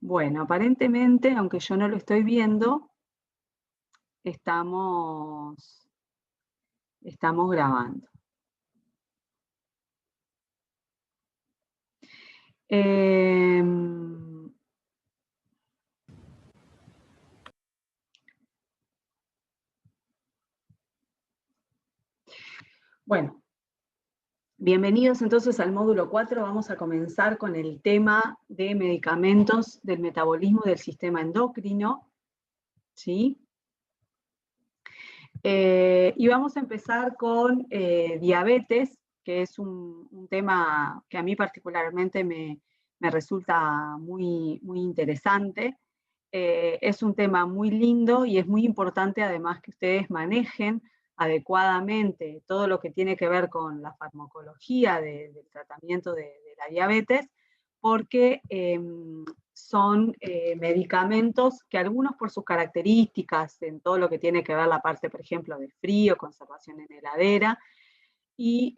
Bueno, aparentemente, aunque yo no lo estoy viendo, estamos grabando. Bueno, bienvenidos entonces al módulo 4. Vamos a comenzar con el tema de medicamentos del metabolismo del sistema endocrino, ¿sí? Y vamos a empezar con diabetes, que es un tema que a mí particularmente me resulta muy interesante. Es un tema muy lindo y es muy importante además que ustedes manejen adecuadamente todo lo que tiene que ver con la farmacología del tratamiento de la diabetes, porque son medicamentos que algunos por sus características, en todo lo que tiene que ver la parte, por ejemplo, de frío, conservación en heladera, y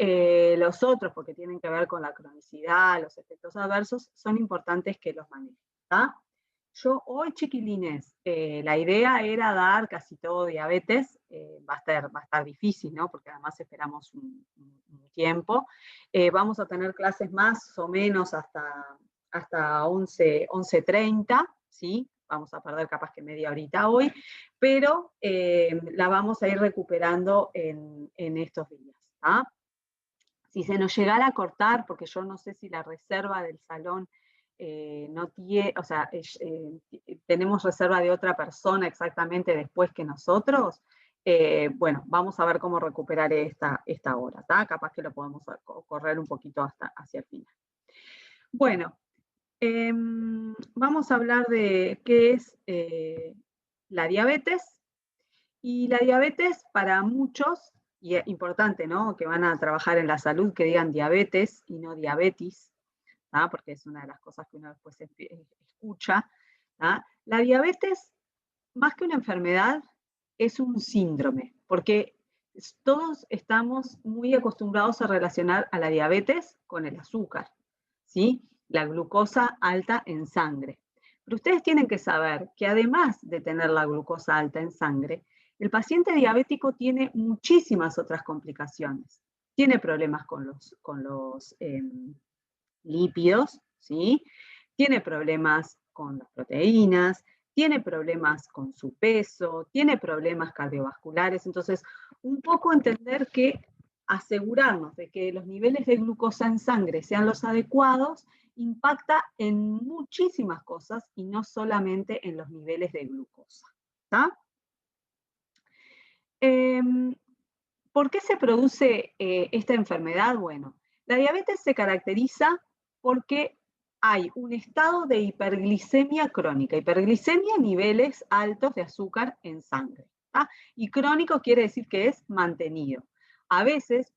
los otros, porque tienen que ver con la cronicidad, los efectos adversos, son importantes que los manejen, ¿tá? Yo hoy, chiquilines, la idea era dar casi todo diabetes, va a estar difícil, ¿no? Porque además esperamos un tiempo. Vamos a tener clases más o menos hasta 11:30, ¿sí? Vamos a perder capaz que media horita hoy, pero la vamos a ir recuperando en estos días, ¿tá? Si se nos llegara a cortar, porque yo no sé si la reserva del salón no tiene, o sea, tenemos reserva de otra persona exactamente después que nosotros, bueno, vamos a ver cómo recuperar esta hora, ¿tá? Capaz que lo podemos correr un poquito hacia el final. Bueno, vamos a hablar de qué es la diabetes. Y la diabetes para muchos, y es importante, ¿no? Que van a trabajar en la salud, que digan diabetes y no diabetes, ¿tá? Porque es una de las cosas que uno después escucha, ¿tá? La diabetes, más que una enfermedad, es un síndrome, porque todos estamos muy acostumbrados a relacionar a la diabetes con el azúcar, ¿sí? La glucosa alta en sangre. Pero ustedes tienen que saber que además de tener la glucosa alta en sangre, el paciente diabético tiene muchísimas otras complicaciones. Tiene problemas con los lípidos, ¿sí? Tiene problemas con las proteínas, tiene problemas con su peso, tiene problemas cardiovasculares. Entonces, un poco entender que asegurarnos de que los niveles de glucosa en sangre sean los adecuados impacta en muchísimas cosas y no solamente en los niveles de glucosa, ¿tá? ¿Por qué se produce esta enfermedad? Bueno, la diabetes se caracteriza porque hay un estado de hiperglicemia crónica. Hiperglicemia, niveles altos de azúcar en sangre, ¿tá? Y crónico quiere decir que es mantenido. A veces,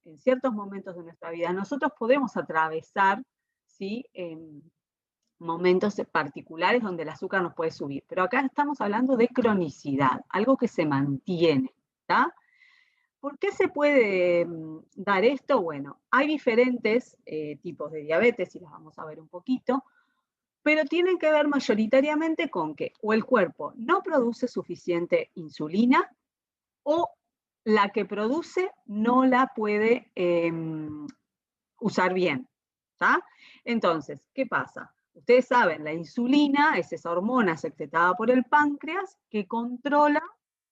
en ciertos momentos de nuestra vida, nosotros podemos atravesar, ¿sí? Momentos particulares donde el azúcar nos puede subir. Pero acá estamos hablando de cronicidad, algo que se mantiene, ¿tá? ¿Por qué se puede dar esto? Bueno, hay diferentes tipos de diabetes, y los vamos a ver un poquito, pero tienen que ver mayoritariamente con que o el cuerpo no produce suficiente insulina o la que produce no la puede usar bien, ¿tá? Entonces, ¿qué pasa? Ustedes saben, la insulina es esa hormona secretada por el páncreas que controla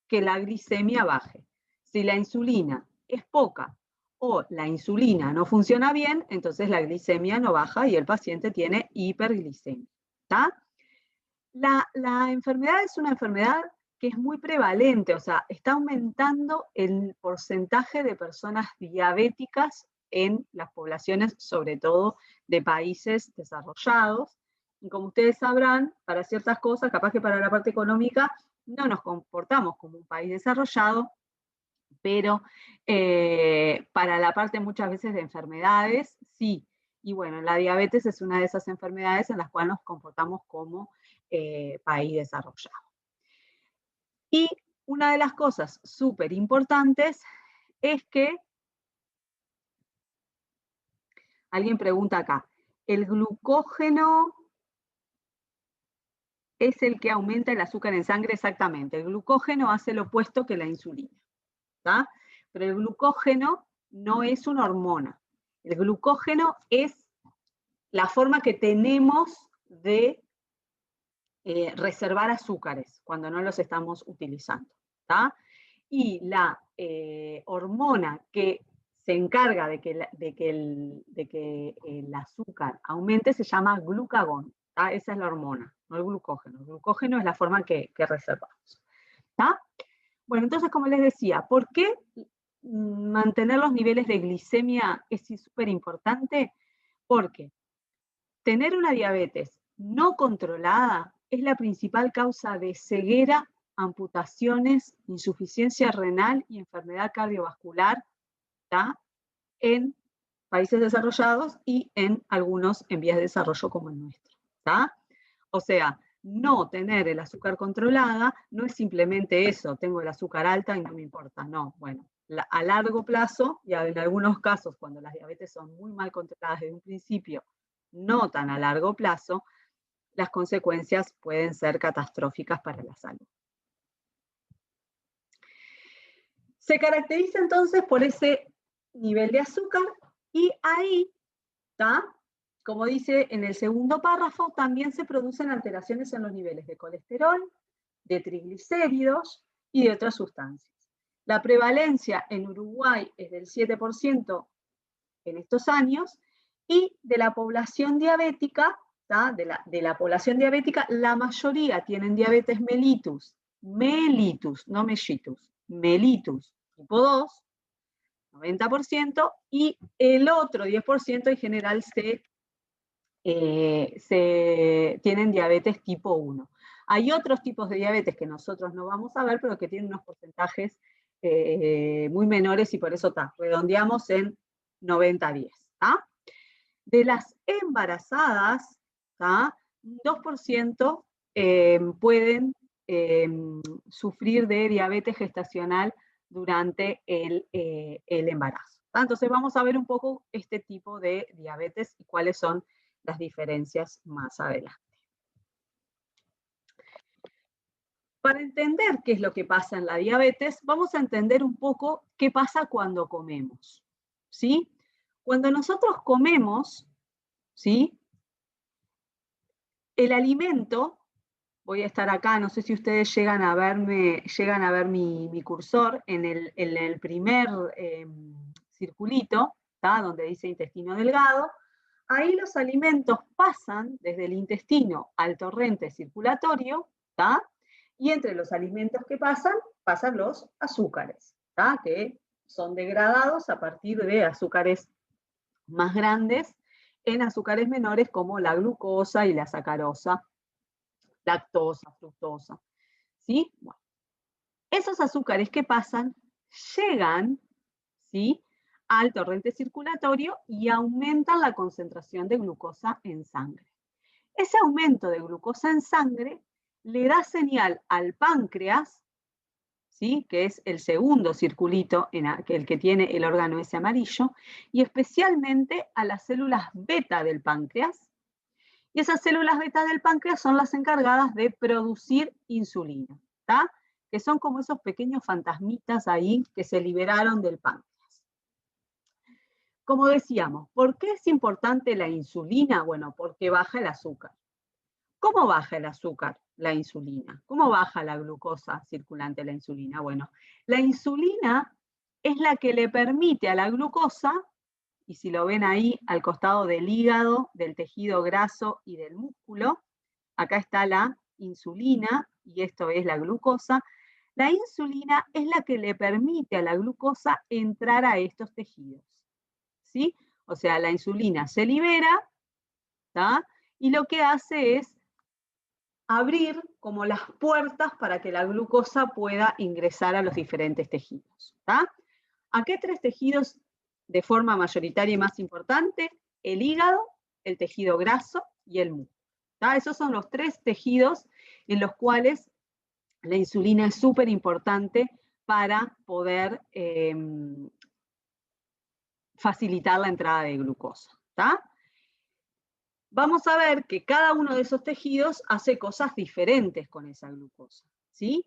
que la glicemia baje. Si la insulina es poca o la insulina no funciona bien, entonces la glicemia no baja y el paciente tiene hiperglicemia, ¿tá? La enfermedad es una enfermedad que es muy prevalente, o sea, está aumentando el porcentaje de personas diabéticas en las poblaciones, sobre todo de países desarrollados. Y como ustedes sabrán, para ciertas cosas, capaz que para la parte económica, no nos comportamos como un país desarrollado, pero para la parte muchas veces de enfermedades, sí. Y bueno, la diabetes es una de esas enfermedades en las cuales nos comportamos como país desarrollado. Y una de las cosas súper importantes es que, alguien pregunta acá, el glucógeno es el que aumenta el azúcar en sangre exactamente. El glucógeno hace lo opuesto que la insulina, ¿tá? Pero el glucógeno no es una hormona. El glucógeno es la forma que tenemos de reservar azúcares cuando no los estamos utilizando, ¿tá? Y la hormona que se encarga de que el azúcar aumente se llama glucagón, ¿tá? Esa es la hormona, no el glucógeno. El glucógeno es la forma que reservamos, ¿tá? Bueno, entonces, como les decía, ¿por qué mantener los niveles de glicemia es súper importante? Porque tener una diabetes no controlada es la principal causa de ceguera, amputaciones, insuficiencia renal y enfermedad cardiovascular, ¿tá? En países desarrollados y en algunos en vías de desarrollo como el nuestro, ¿tá? O sea, no tener el azúcar controlada no es simplemente eso, tengo el azúcar alta y no me importa, no, bueno, a largo plazo, y en algunos casos cuando las diabetes son muy mal controladas desde un principio, no tan a largo plazo, las consecuencias pueden ser catastróficas para la salud. Se caracteriza entonces por ese nivel de azúcar y ahí, ¿tá? Como dice en el segundo párrafo, también se producen alteraciones en los niveles de colesterol, de triglicéridos y de otras sustancias. La prevalencia en Uruguay es del 7% en estos años y de la población diabética, de la población diabética, la mayoría tienen diabetes mellitus, no mellitus, mellitus tipo 2, 90%, y el otro 10% en general tienen diabetes tipo 1. Hay otros tipos de diabetes que nosotros no vamos a ver, pero que tienen unos porcentajes muy menores y por eso redondeamos en 90-10. De las embarazadas, 2% pueden sufrir de diabetes gestacional durante el embarazo. Entonces vamos a ver un poco este tipo de diabetes y cuáles son las diferencias más adelante. Para entender qué es lo que pasa en la diabetes, vamos a entender un poco qué pasa cuando comemos, ¿sí? Cuando nosotros comemos, ¿sí? El alimento, voy a estar acá, no sé si ustedes llegan a ver mi cursor en el primer circulito, ¿tá? Donde dice intestino delgado. Ahí los alimentos pasan desde el intestino al torrente circulatorio, ¿tá? Y entre los alimentos que pasan los azúcares, ¿tá? Que son degradados a partir de azúcares más grandes en azúcares menores como la glucosa y la sacarosa, lactosa, fructosa, ¿sí? Bueno, esos azúcares que pasan llegan, ¿sí?, al torrente circulatorio y aumentan la concentración de glucosa en sangre. Ese aumento de glucosa en sangre le da señal al páncreas, ¿sí?, que es el segundo circulito, el que tiene el órgano ese amarillo, y especialmente a las células beta del páncreas. Y esas células beta del páncreas son las encargadas de producir insulina, ¿tá? Que son como esos pequeños fantasmitas ahí que se liberaron del páncreas. Como decíamos, ¿por qué es importante la insulina? Bueno, porque baja el azúcar. ¿Cómo baja el azúcar? La insulina. ¿Cómo baja la glucosa circulante la insulina? Bueno, la insulina es la que le permite a la glucosa, y si lo ven ahí al costado del hígado, del tejido graso y del músculo, acá está la insulina y esto es la glucosa. La insulina es la que le permite a la glucosa entrar a estos tejidos, ¿sí? O sea, la insulina se libera, ¿tá? Y lo que hace es abrir como las puertas para que la glucosa pueda ingresar a los diferentes tejidos, ¿tá? ¿A qué tres tejidos de forma mayoritaria y más importante? El hígado, el tejido graso y el músculo, ¿tá? Esos son los tres tejidos en los cuales la insulina es súper importante para poder facilitar la entrada de glucosa, ¿tá? vamos a ver que cada uno de esos tejidos hace cosas diferentes con esa glucosa, ¿sí?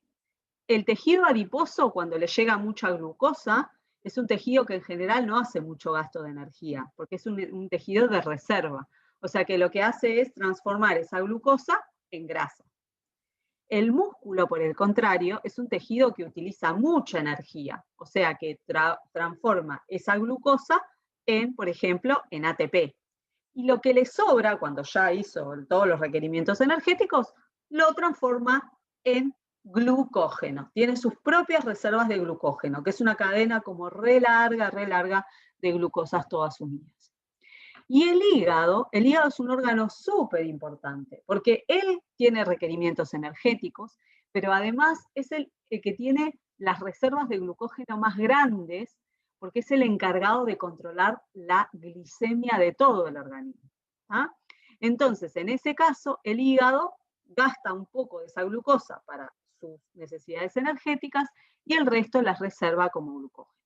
El tejido adiposo, cuando le llega mucha glucosa, es un tejido que en general no hace mucho gasto de energía, porque es un tejido de reserva. O sea que lo que hace es transformar esa glucosa en grasa. El músculo, por el contrario, es un tejido que utiliza mucha energía, o sea que transforma esa glucosa en, por ejemplo, en ATP. Y lo que le sobra, cuando ya hizo todos los requerimientos energéticos, lo transforma en glucógeno. Tiene sus propias reservas de glucógeno, que es una cadena como re larga de glucosas todas unidas. Y el hígado es un órgano súper importante, porque él tiene requerimientos energéticos, pero además es el que tiene las reservas de glucógeno más grandes, porque es el encargado de controlar la glicemia de todo el organismo. ¿Ah? Entonces, en ese caso, el hígado gasta un poco de esa glucosa para sus necesidades energéticas y el resto las reserva como glucógeno.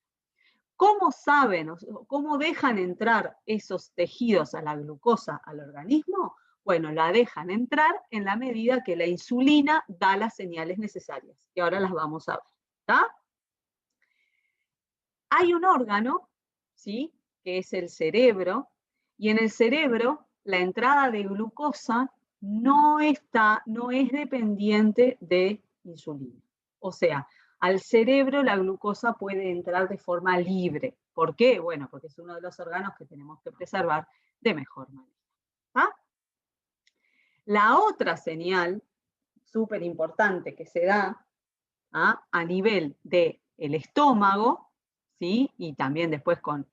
¿Cómo saben, cómo dejan entrar esos tejidos a la glucosa al organismo? Bueno, la dejan entrar en la medida que la insulina da las señales necesarias, que ahora las vamos a ver. ¿Está? Hay un órgano, ¿sí?, que es el cerebro, y en el cerebro la entrada de glucosa no es dependiente de insulina. O sea, al cerebro la glucosa puede entrar de forma libre. ¿Por qué? Bueno, porque es uno de los órganos que tenemos que preservar de mejor manera. ¿Ah? La otra señal súper importante que se da a nivel del estómago, ¿sí?, y también después con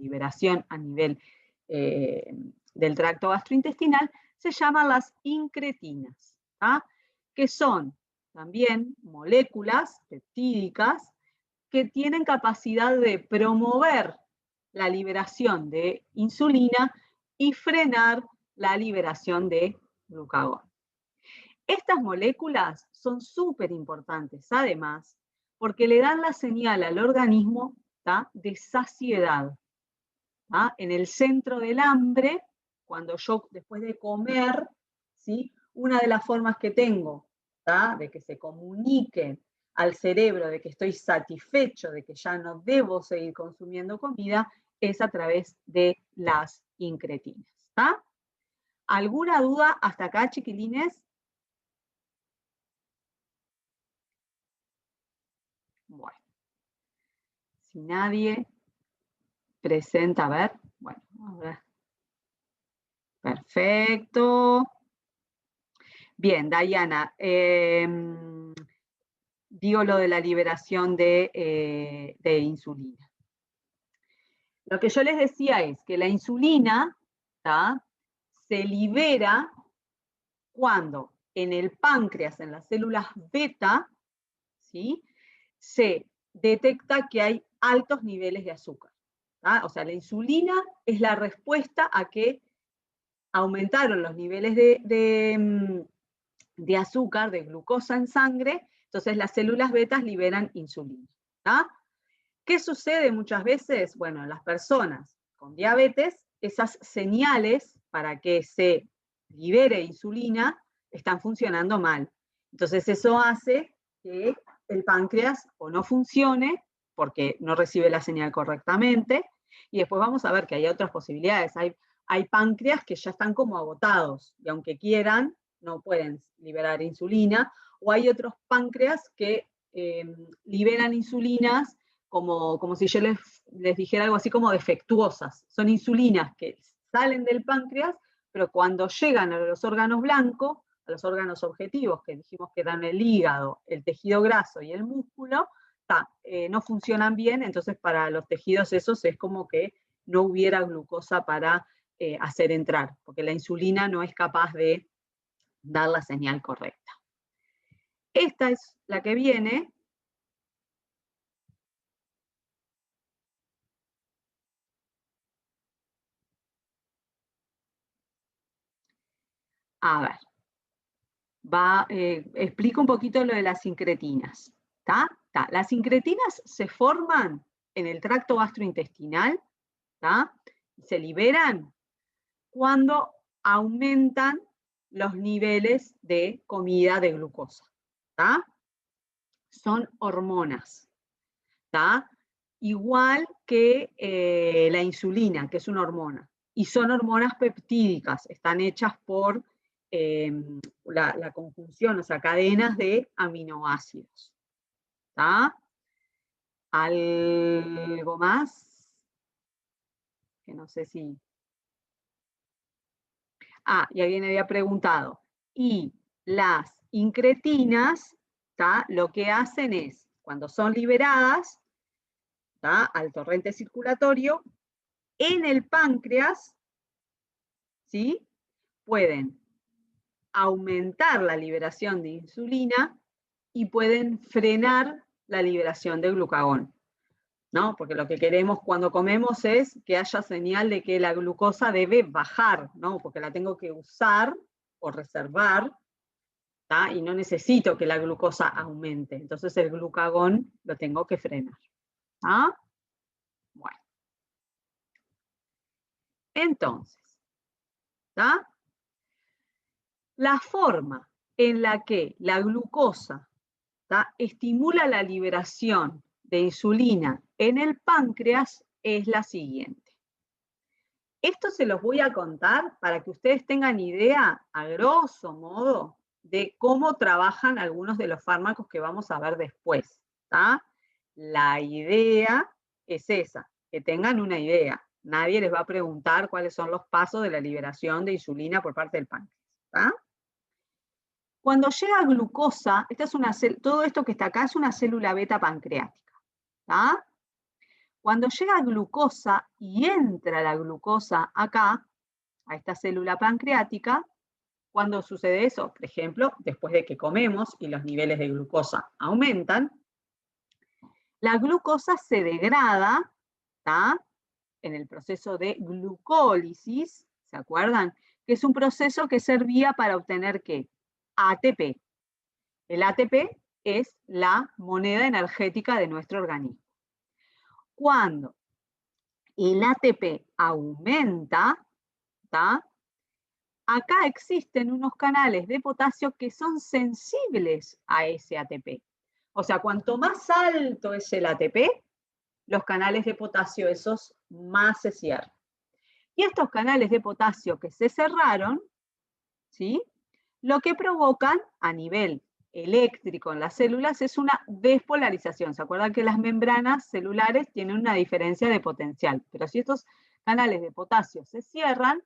liberación a nivel del tracto gastrointestinal, se llaman las incretinas, que son también moléculas peptídicas que tienen capacidad de promover la liberación de insulina y frenar la liberación de glucagón. Estas moléculas son súper importantes, además, porque le dan la señal al organismo de saciedad. En el centro del hambre, cuando yo después de comer, ¿sí?, una de las formas que tengo de que se comunique al cerebro de que estoy satisfecho, de que ya no debo seguir consumiendo comida, es a través de las incretinas. ¿Alguna duda hasta acá, chiquilines? Bueno, si nadie presenta, a ver, bueno, a ver. Perfecto. Bien, Dayana, digo lo de la liberación de insulina. Lo que yo les decía es que la insulina se libera cuando en el páncreas, en las células beta, ¿sí?, se detecta que hay altos niveles de azúcar. O sea, la insulina es la respuesta a que aumentaron los niveles de azúcar, de glucosa en sangre, entonces las células betas liberan insulina. ¿Qué sucede muchas veces? Bueno, en las personas con diabetes, esas señales para que se libere insulina están funcionando mal. Entonces eso hace que el páncreas o no funcione porque no recibe la señal correctamente, y después vamos a ver que hay otras posibilidades. Hay páncreas que ya están como agotados, y aunque quieran, no pueden liberar insulina, o hay otros páncreas que liberan insulinas como si yo les dijera algo así como defectuosas. Son insulinas que salen del páncreas, pero cuando llegan a los órganos blancos, a los órganos objetivos, que dijimos que eran el hígado, el tejido graso y el músculo, no funcionan bien, entonces para los tejidos esos es como que no hubiera glucosa para hacer entrar, porque la insulina no es capaz de dar la señal correcta. Esta es la que viene. A ver, explico un poquito lo de las incretinas. Las incretinas se forman en el tracto gastrointestinal, se liberan cuando aumentan los niveles de comida de glucosa. ¿Tá? Son hormonas. ¿Tá? Igual que la insulina, que es una hormona. Y son hormonas peptídicas, están hechas por la conjunción, o sea, cadenas de aminoácidos. ¿Tá? ¿Algo más? Que no sé si... Ah, y alguien había preguntado. Y las incretinas, ¿tá? Lo que hacen es, cuando son liberadas, ¿tá? Al torrente circulatorio, en el páncreas, ¿sí? Pueden aumentar la liberación de insulina y pueden frenar la liberación de glucagón, ¿no? Porque lo que queremos cuando comemos es que haya señal de que la glucosa debe bajar, ¿no? Porque la tengo que usar o reservar, ¿tá? Y no necesito que la glucosa aumente. Entonces el glucagón lo tengo que frenar. ¿Ah? Bueno. Entonces, ¿tá? La forma en la que la glucosa, ¿tá? Estimula la liberación de insulina en el páncreas es la siguiente. Esto se los voy a contar para que ustedes tengan idea, a grosso modo, de cómo trabajan algunos de los fármacos que vamos a ver después. ¿Tá? La idea es esa, que tengan una idea. Nadie les va a preguntar cuáles son los pasos de la liberación de insulina por parte del páncreas. ¿Tá? Cuando llega glucosa, todo esto que está acá es una célula beta pancreática. ¿Tá? Cuando llega glucosa y entra la glucosa acá, a esta célula pancreática, cuando sucede eso, por ejemplo, después de que comemos y los niveles de glucosa aumentan, la glucosa se degrada, ¿tá? En el proceso de glucólisis, ¿se acuerdan? Que es un proceso que servía para obtener ¿qué? ATP. El ATP es la moneda energética de nuestro organismo. Cuando el ATP aumenta, ¿tá? Acá existen unos canales de potasio que son sensibles a ese ATP. O sea, cuanto más alto es el ATP, los canales de potasio esos más se cierran. Y estos canales de potasio que se cerraron, ¿sí? Lo que provocan a nivel eléctrico en las células es una despolarización. ¿Se acuerdan que las membranas celulares tienen una diferencia de potencial? Pero si estos canales de potasio se cierran,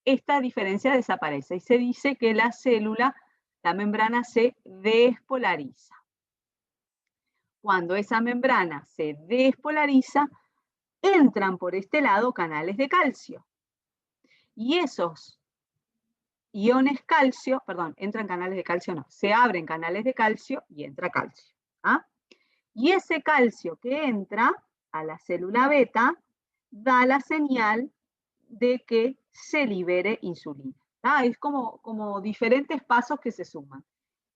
esta diferencia desaparece y se dice que la célula, la membrana se despolariza. Cuando esa membrana se despolariza, entran por este lado canales de calcio. Y esos iones calcio, perdón, entran canales de calcio, no, se abren canales de calcio y entra calcio. ¿Ah? Y ese calcio que entra a la célula beta da la señal de que se libere insulina. ¿Ah? Es como diferentes pasos que se suman.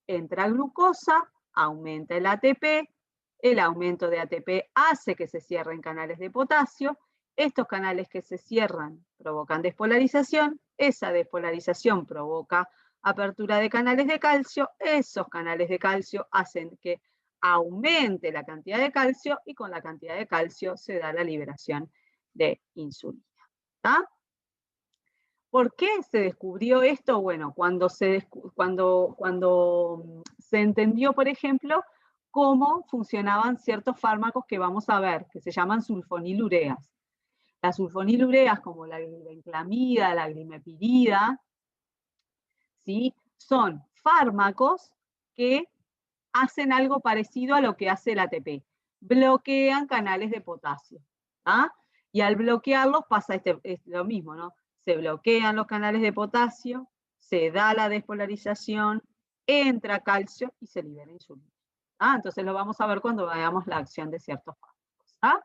Entra glucosa, aumenta el ATP, el aumento de ATP hace que se cierren canales de potasio, estos canales que se cierran provocan despolarización, esa despolarización provoca apertura de canales de calcio, esos canales de calcio hacen que aumente la cantidad de calcio y con la cantidad de calcio se da la liberación de insulina. ¿Tá? ¿Por qué se descubrió esto? Bueno, cuando se entendió, por ejemplo, cómo funcionaban ciertos fármacos que vamos a ver, que se llaman sulfonilureas. Las sulfonilureas, como la glibenclamida, la glimepirida, ¿sí? Son fármacos que hacen algo parecido a lo que hace el ATP. Bloquean canales de potasio. ¿Ah? Y al bloquearlos pasa es lo mismo, ¿no? Se bloquean los canales de potasio, se da la despolarización, entra calcio y se libera insulina. ¿Ah? Entonces lo vamos a ver cuando veamos la acción de ciertos fármacos. ¿Ah?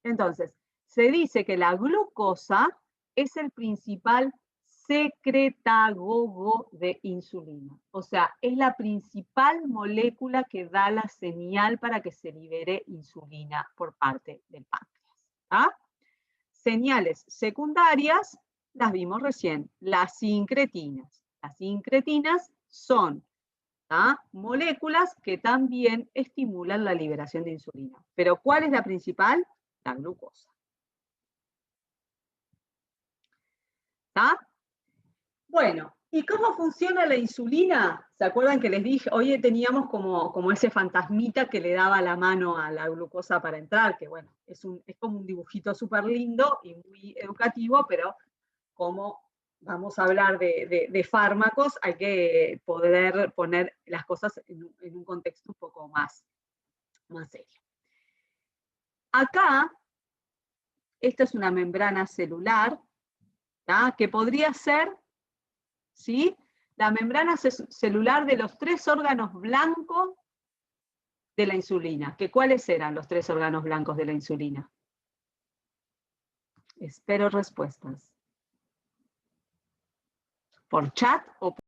Entonces, se dice que la glucosa es el principal secretagogo de insulina. O sea, es la principal molécula que da la señal para que se libere insulina por parte del páncreas. ¿Ah? Señales secundarias las vimos recién, las sincretinas. Las sincretinas son moléculas que también estimulan la liberación de insulina. Pero ¿cuál es la principal? La glucosa. ¿Está? Bueno, ¿y cómo funciona la insulina? ¿Se acuerdan que les dije? Hoy teníamos como ese fantasmita que le daba la mano a la glucosa para entrar, que bueno, es como un dibujito súper lindo y muy educativo, pero como vamos a hablar de fármacos, hay que poder poner las cosas en un contexto un poco más serio. Acá, esta es una membrana celular, que podría ser, ¿sí?, la membrana celular de los 3 órganos blancos de la insulina. ¿Cuáles eran los 3 órganos blancos de la insulina? Espero respuestas. ¿Por chat o por...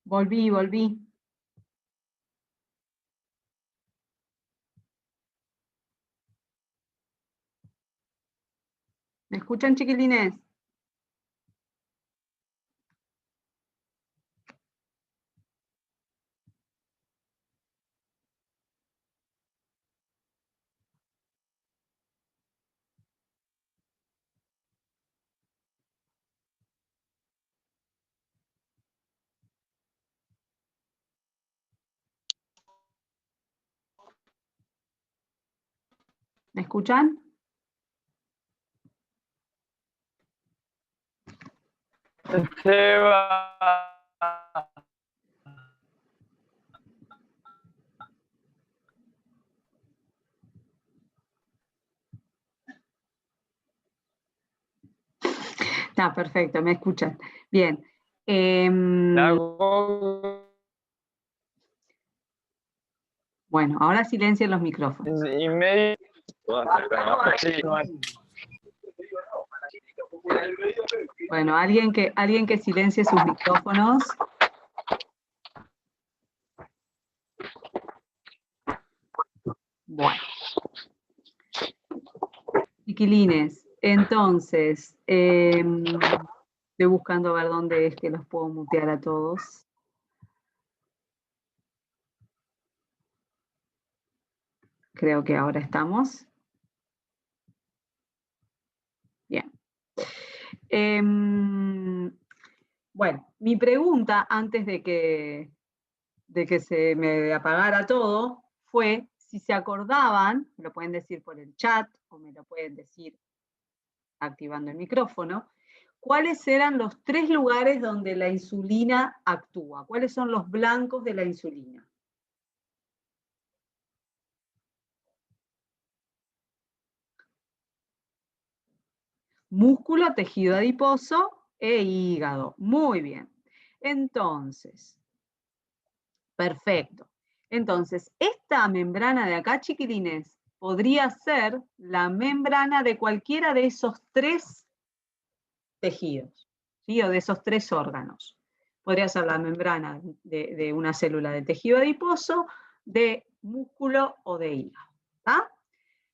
Volví. ¿Me escuchan, chiquilines? ¿Me escuchan? Está perfecto, me escuchan. Bien. Bueno, ahora silencien los micrófonos. Bueno, alguien que silencie sus micrófonos. Bueno. Chiquilines, entonces, estoy buscando a ver dónde es que los puedo mutear a todos. Creo que ahora estamos. Bien. Bueno, mi pregunta antes de que se me apagara todo fue si se acordaban, me lo pueden decir por el chat o me lo pueden decir activando el micrófono, ¿cuáles eran los 3 lugares donde la insulina actúa? ¿Cuáles son los blancos de la insulina? Músculo, tejido adiposo e hígado. Muy bien. Entonces, perfecto. Entonces, esta membrana de acá, chiquilines, podría ser la membrana de cualquiera de esos 3 tejidos, ¿sí? O de esos 3 órganos. Podría ser la membrana de una célula de tejido adiposo, de músculo o de hígado. ¿Tá?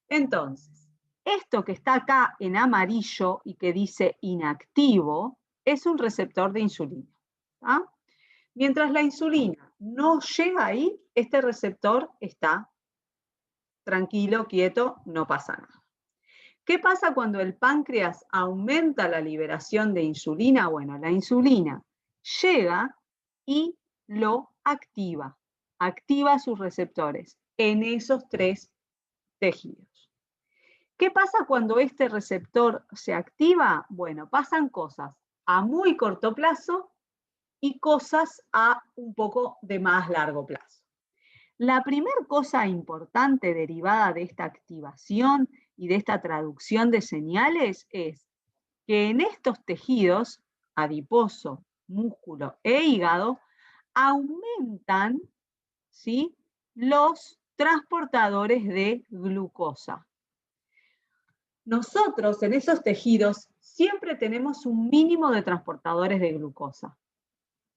Entonces, esto que está acá en amarillo y que dice inactivo es un receptor de insulina. ¿Tá? Mientras la insulina no llega ahí, este receptor está tranquilo, quieto, no pasa nada. ¿Qué pasa cuando el páncreas aumenta la liberación de insulina? Bueno, la insulina llega y lo activa sus receptores en esos 3 tejidos. ¿Qué pasa cuando este receptor se activa? Bueno, pasan cosas a muy corto plazo y cosas a un poco de más largo plazo. La primera cosa importante derivada de esta activación y de esta traducción de señales es que en estos tejidos, adiposo, músculo e hígado, aumentan, ¿sí?, los transportadores de glucosa. nosotros en esos tejidos siempre tenemos un mínimo de transportadores de glucosa.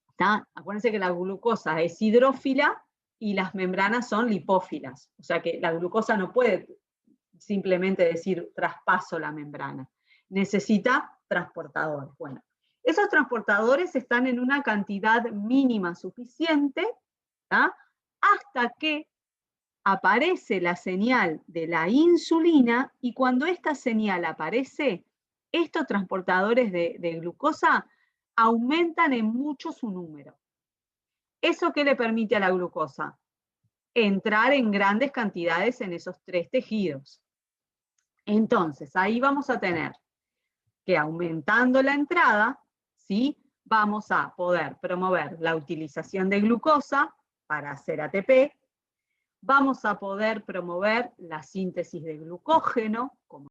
¿Está? Acuérdense que la glucosa es hidrófila y las membranas son lipófilas. O sea que la glucosa no puede simplemente decir traspaso la membrana. Necesita transportadores. Bueno, esos transportadores están en una cantidad mínima suficiente, ¿tá? Hasta que aparece la señal de la insulina, y cuando esta señal aparece, estos transportadores de glucosa aumentan en mucho su número. ¿Eso qué le permite a la glucosa? Entrar en grandes cantidades en esos tres tejidos. Entonces, ahí vamos a tener que aumentando la entrada, ¿sí? Vamos a poder promover la utilización de glucosa para hacer ATP, vamos a poder promover la síntesis de glucógeno, como